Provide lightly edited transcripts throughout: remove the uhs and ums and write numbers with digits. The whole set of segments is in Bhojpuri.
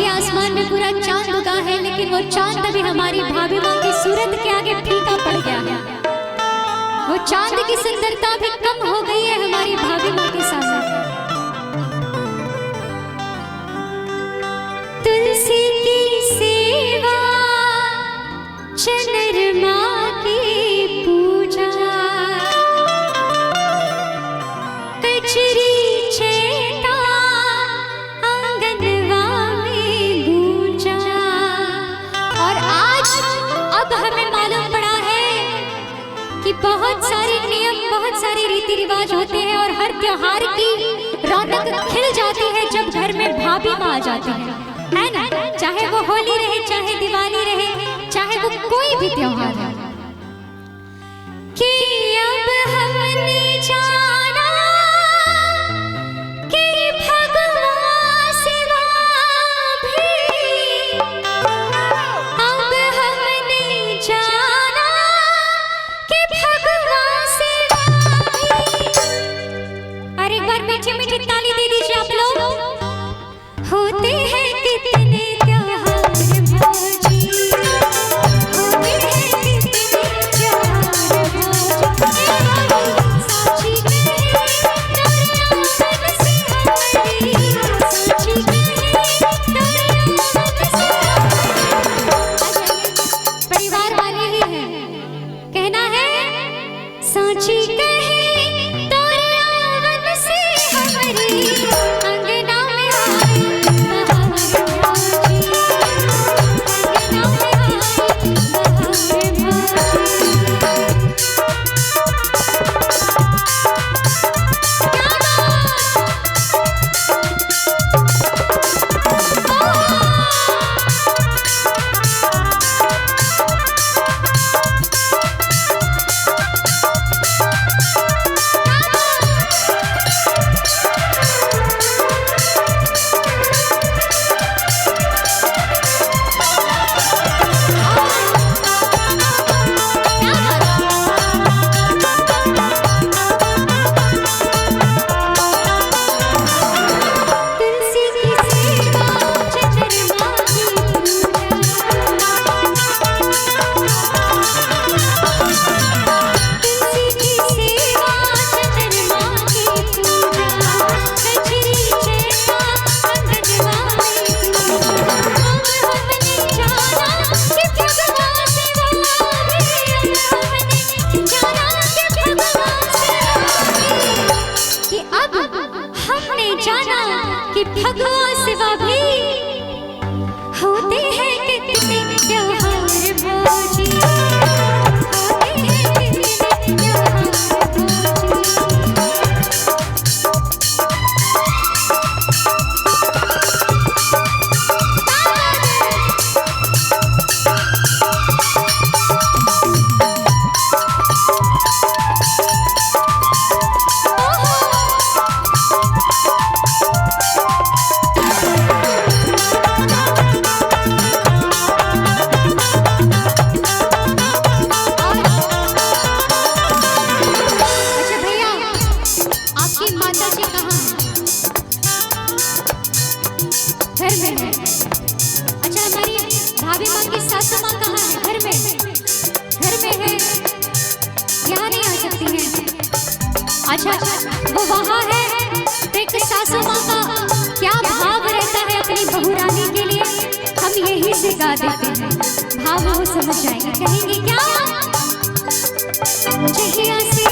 कि आसमान में पूरा चांद उगा है, लेकिन वो चांद अभी हमारी भाभी माँ की सूरत के आगे फीका पड़ गया है। वो चांद की सुंदरता भी कम हो गई है हमारी भाभी माँ के सामने। तुलसी की सेवा, चंद्रमा की पूजा, कचरी चेता आंगनवा में गूंजा। और आज अब हमें मालूम पड़ा है कि बहुत सारे नियम, बहुत सारे रीति रिवाज होते हैं और हर त्योहार की रौनक खिल जाती है जब घर में भाभी माँ आ जाती है ना। चाहे वो होली रहे, चाहे दिवाली रहे, चाहे वो कोई भी त्योहार है। कि अब हमने जाना कि भगवान सिवा भी, अब हमने जाना कि भगवान सिवा भी। और एक बार मीठी मीठी ताली दे दीजिए आप लोग। होते हैं कितने त्योहार भौजी, होते हैं कितने त्योहार भौजी, साची कहे दरिया मन से हमारी, साची कहे दरिया मन से हमारी। परिवार वाले ही हैं, कहना है साची कहे दरिया मन से हमारी, अंगना में कि भगवान सिवा भी होते हैं कितने त्योहार भौजी, होते हैं कितने त्योहार घर में है। अच्छा, हमारी भाभी माँ की सासू माँ कहाँ है? घर में है, यहाँ नहीं आ सकती है। अच्छा, वो वहाँ है। तो एक सासू माँ का क्या भाव रहता है अपनी बहुरानी के लिए, हम यही से गा देते हैं। भाव वो समझ जाएंगे, कहेंगे क्या चाहिए से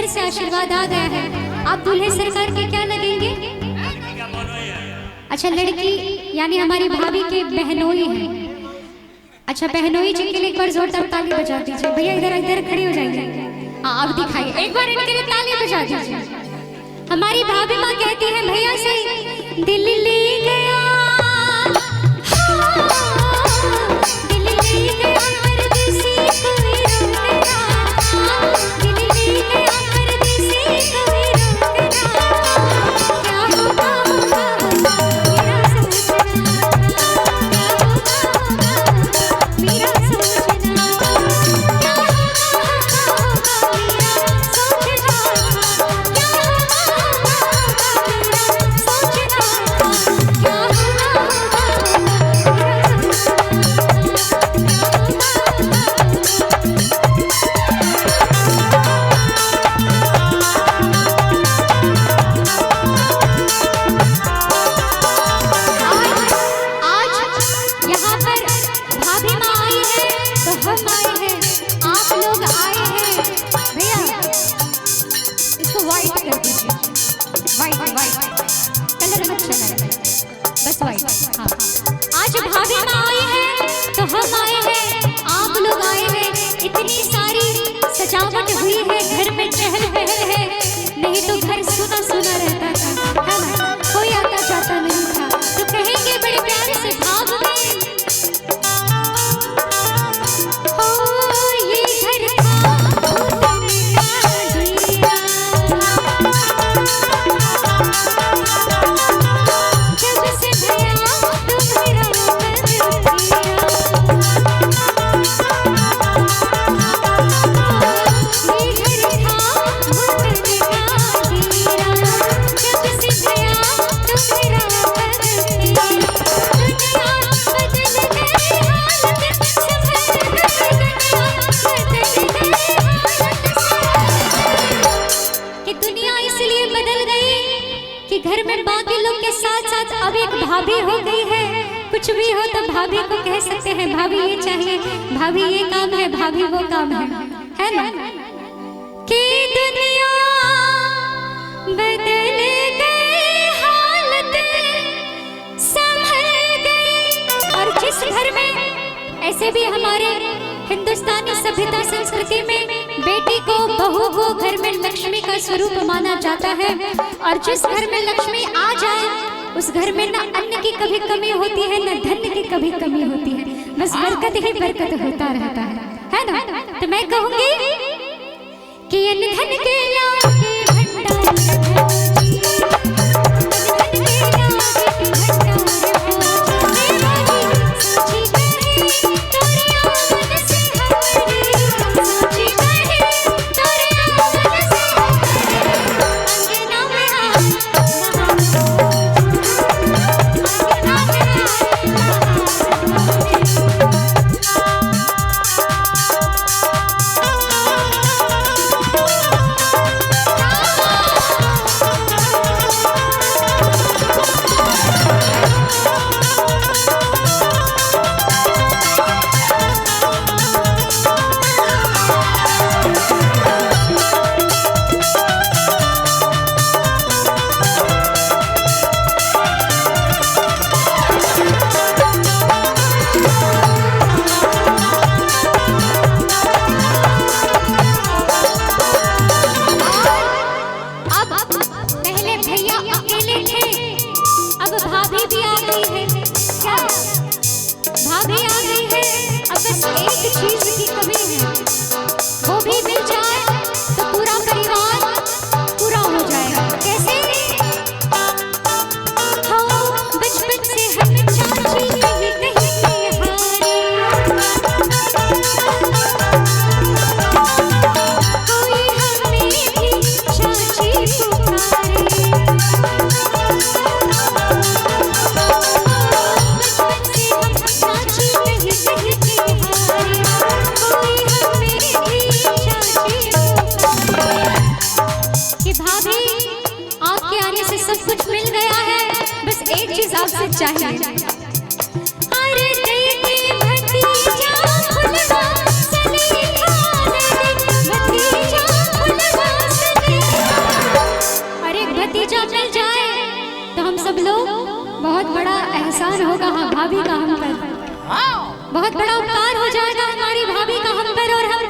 सर से आशीर्वाद आ गया है। आप दूल्हे सरकार के क्या लगेंगे? अच्छा, लड़की यानी हमारी भाभी के बहनोई है। अच्छा, बहनोई जी के लिए एक बार जोरदार ताली बजा दीजिए। भैया इधर इधर खड़े हो जाइए। हाँ, आप दिखाइए, एक बार इनके लिए ताली बजा दीजिए। हमारी भाभी माँ कहती है भैया से, दिल ले गया, दिल ले गया परदेसी कोई रोतेरा, दिल ले गया परदेसी कोई रोतेरा, क्या होगा मेरा सोचना, क्या होगा मेरा सोचना, क्या होगा मेरा सोचना, क्या सजावट हुई है, घर में चहल पहल है। नहीं तो घर सुना सुना रहता था, है ना? कोई आता जाता नहीं था। तो कहेंगे बड़े प्यार से भाव में, ओ ये घर था जब से भैया तुम्हारा घर में बाकी लोग के साथ साथ अब एक भाभी हो गई है। कुछ भी हो तो भाभी को कह सकते हैं, भाभी ये चाहिए, भाभी ये काम है, भाभी वो काम है ना? कि दुनिया बदल गई, हालत संभल गई। और जिस घर में ऐसे भी हमारे हिंदुस्तानी सभ्यता संस्कृति में बेटी को, बहू को घर में लक्ष्मी का स्वरूप माना जाता है। और जिस घर में लक्ष्मी आ जाए उस घर में ना अन्न की कभी कमी होती है, ना धन की कभी कमी होती है, बस बरकत ही बरकत होता रहता है ना? तो मैं कहूंगी कि अन्न धन के लागे भंडार सब कुछ मिल गया है, बस एक चीज आपसे चाहिए। अरे दीदी भतीजा फुलवा सनी खाने दे, भतीजा फुलवा सनी एहसान होगा हाँ भाभी का हम पर, बहुत बड़ा उपकार हो जाएगा हमारी भाभी का हम पर, और हम